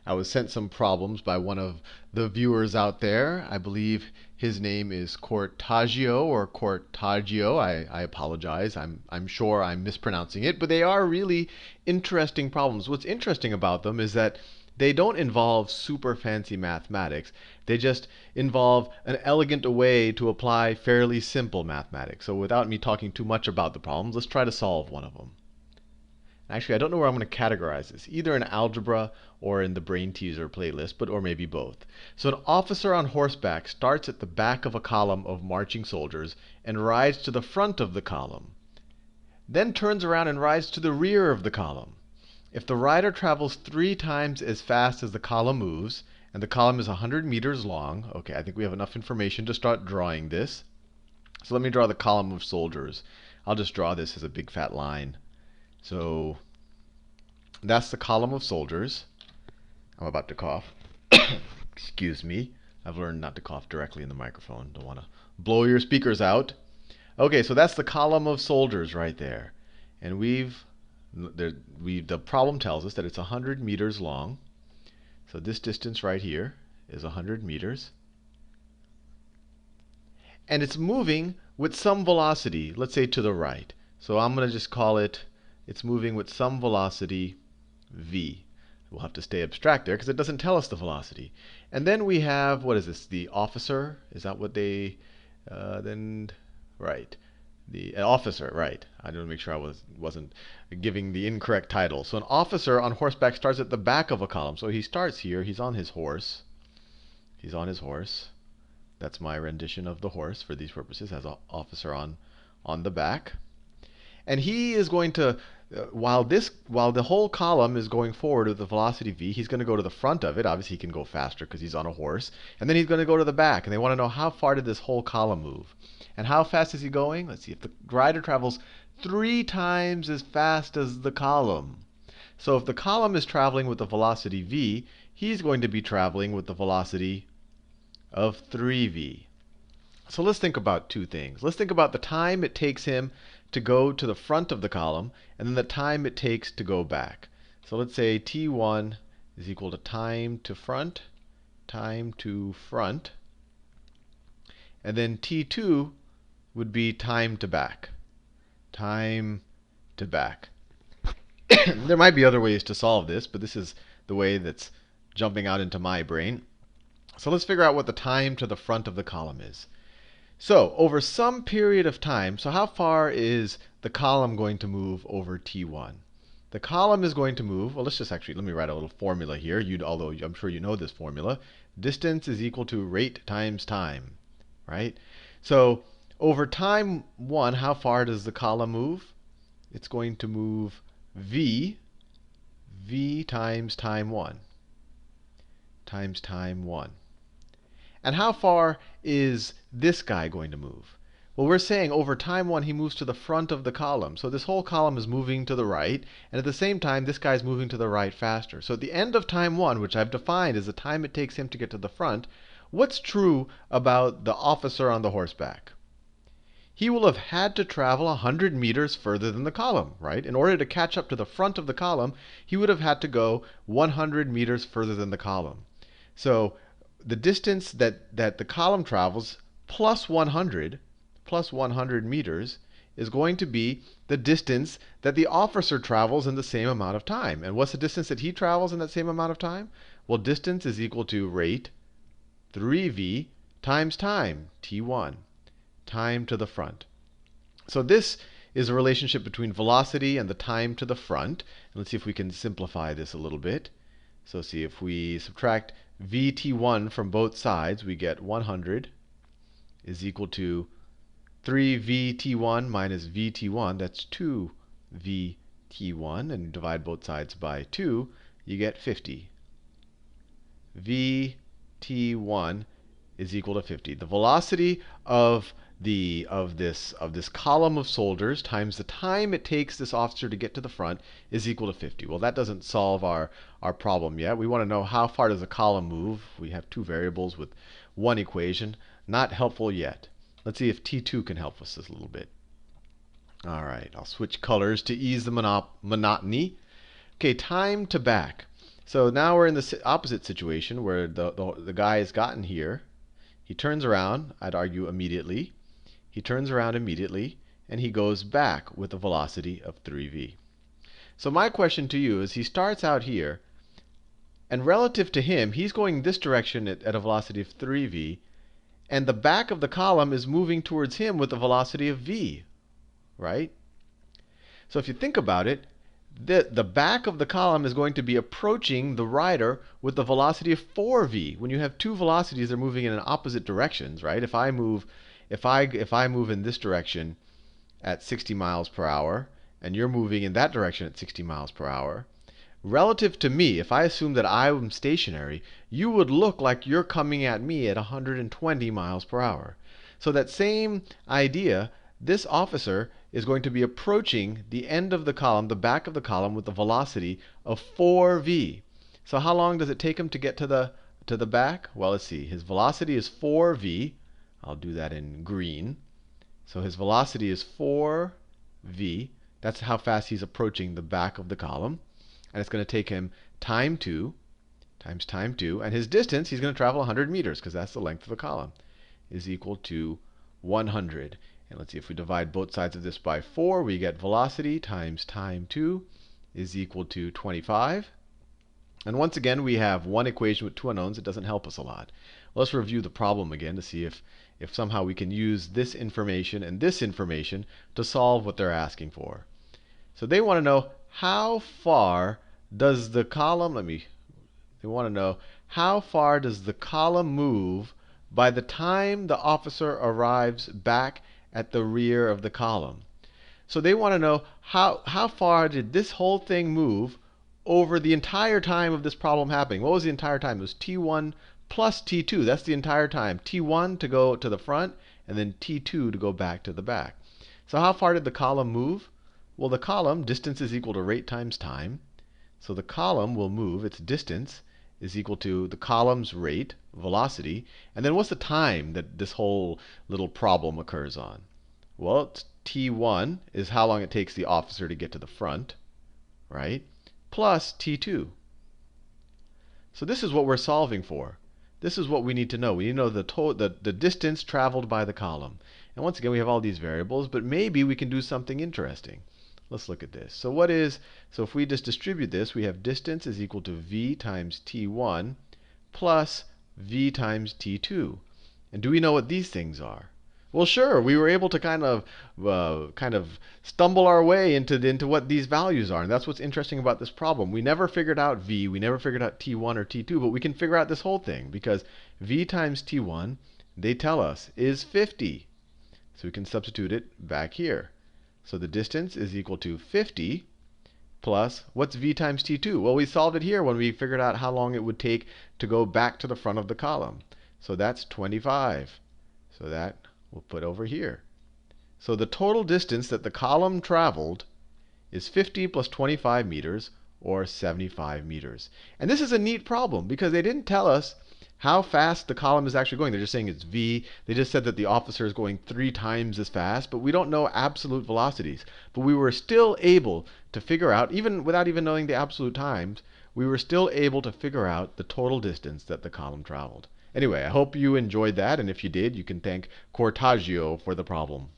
I was sent some problems by one of the viewers out there. I believe his name is Cortagio or Cortagio. I apologize. I'm sure I'm mispronouncing it, but they are really interesting problems. What's interesting about them is that they don't involve super fancy mathematics. They just involve an elegant way to apply fairly simple mathematics. So without me talking too much about the problems, let's try to solve one of them. Actually, I don't know where I'm going to categorize this, either in algebra or in the Brain Teaser playlist, or maybe both. So an officer on horseback starts at the back of a column of marching soldiers and rides to the front of the column, then turns around and rides to the rear of the column. If the rider travels 3 times as fast as the column moves, and the column is 100 meters long, okay, I think we have enough information to start drawing this. So let me draw the column of soldiers. I'll just draw this as a big fat line. So that's the column of soldiers. I'm about to cough. Excuse me. I've learned not to cough directly in the microphone. Don't want to blow your speakers out. Okay, so that's the column of soldiers right there. And the problem tells us that it's 100 meters long. So this distance right here is 100 meters. And it's moving with some velocity, let's say to the right. So I'm going to just call it, it's moving with some velocity v. We'll have to stay abstract there because it doesn't tell us the velocity. And then we have, what is this, the officer? Is that what they, right. The officer, right. I want to make sure I wasn't giving the incorrect title. So an officer on horseback starts at the back of a column. So he starts here. He's on his horse. He's on his horse. That's my rendition of the horse for these purposes, has an officer on the back. And he is going to, while the whole column is going forward with the velocity v, he's going to go to the front of it. Obviously, he can go faster because he's on a horse. And then he's going to go to the back. And they want to know how far did this whole column move. And how fast is he going? Let's see. If the rider travels 3 times as fast as the column. So if the column is traveling with the velocity v, he's going to be traveling with the velocity of 3v. So let's think about 2 things. Let's think about the time it takes him to go to the front of the column, and then the time it takes to go back. So let's say t1 is equal to time to front, and then t2 would be time to back. There might be other ways to solve this, but this is the way that's jumping out into my brain. So let's figure out what the time to the front of the column is. So over some period of time, so how far is the column going to move over t1? The column is going to move, well, let me write a little formula here, although I'm sure you know this formula. Distance is equal to rate times time, right? So over time 1, how far does the column move? It's going to move v times time 1. And how far is this guy going to move? Well, we're saying over time 1, he moves to the front of the column. So this whole column is moving to the right. And at the same time, this guy's moving to the right faster. So at the end of time 1, which I've defined as the time it takes him to get to the front, what's true about the officer on the horseback? He will have had to travel 100 meters further than the column, right? In order to catch up to the front of the column, he would have had to go 100 meters further than the column. So the distance that the column travels plus 100 meters is going to be the distance that the officer travels in the same amount of time. And what's the distance that he travels in that same amount of time? Well, distance is equal to rate 3v times time, t1, time to the front. So this is a relationship between velocity and the time to the front. And let's see if we can simplify this a little bit. So see, if we subtract vt1 from both sides, we get 100 is equal to 3vt1 minus vt1. That's 2vt1. And divide both sides by 2, you get 50. vt1 is equal to 50. The velocity of this column of soldiers times the time it takes this officer to get to the front is equal to 50. Well, that doesn't solve our problem yet. We want to know how far does the column move. We have 2 variables with 1 equation. Not helpful yet. Let's see if t2 can help us a little bit. All right, I'll switch colors to ease the monotony. Okay, time to back. So now we're in the opposite situation where the guy has gotten here. He turns around, I'd argue immediately. He turns around immediately, and he goes back with a velocity of 3v. So my question to you is, he starts out here, and relative to him, he's going this direction at a velocity of 3v, and the back of the column is moving towards him with a velocity of v, right? So if you think about it, the back of the column is going to be approaching the rider with the velocity of 4v. When you have two velocities, they're moving in opposite directions, right? If I move in this direction at 60 miles per hour, and you're moving in that direction at 60 miles per hour, relative to me, if I assume that I'm stationary, you would look like you're coming at me at 120 miles per hour. So that same idea, this officer is going to be approaching the end of the column, the back of the column, with a velocity of 4v. So how long does it take him to get to the back? Well, let's see. His velocity is 4v. I'll do that in green. So his velocity is 4v. That's how fast he's approaching the back of the column. And it's going to take him time 2 times time 2. And his distance, he's going to travel 100 meters, because that's the length of the column, is equal to 100. And let's see, if we divide both sides of this by 4, we get velocity times time 2 is equal to 25. And once again, we have one equation with two unknowns. It doesn't help us a lot. Let's review the problem again to see if somehow we can use this information and this information to solve what they're asking for. So they want to know how far does the column, they want to know how far does the column move by the time the officer arrives back at the rear of the column. So they want to know how far did this whole thing move over the entire time of this problem happening. What was the entire time? It was t1 plus t2. That's the entire time. t1 to go to the front, and then t2 to go back to the back. So how far did the column move? Well, the column, distance is equal to rate times time. So the column will move, its distance is equal to the column's rate, velocity. And then what's the time that this whole little problem occurs on? Well, t1 is how long it takes the officer to get to the front, right? Plus t2. So this is what we're solving for. This is what we need to know. We need to know the distance traveled by the column. And once again, we have all these variables, but maybe we can do something interesting. Let's look at this. So if we just distribute this, we have distance is equal to v times t1 plus v times t2. And do we know what these things are? Well, sure. We were able to kind of stumble our way into what these values are. And that's what's interesting about this problem. We never figured out v, we never figured out t1 or t2, but we can figure out this whole thing because v times t1, they tell us, is 50. So we can substitute it back here. So the distance is equal to 50 plus, what's v times t2? Well, we solved it here when we figured out how long it would take to go back to the front of the column. So that's 25. So that we'll put over here. So the total distance that the column traveled is 50 plus 25 meters, or 75 meters. And this is a neat problem because they didn't tell us how fast the column is actually going. They're just saying it's v. They just said that the officer is going 3 times as fast, but we don't know absolute velocities. But we were still able to figure out, even without even knowing the absolute times, we were still able to figure out the total distance that the column traveled. Anyway, I hope you enjoyed that, and if you did, you can thank Cortaggio for the problem.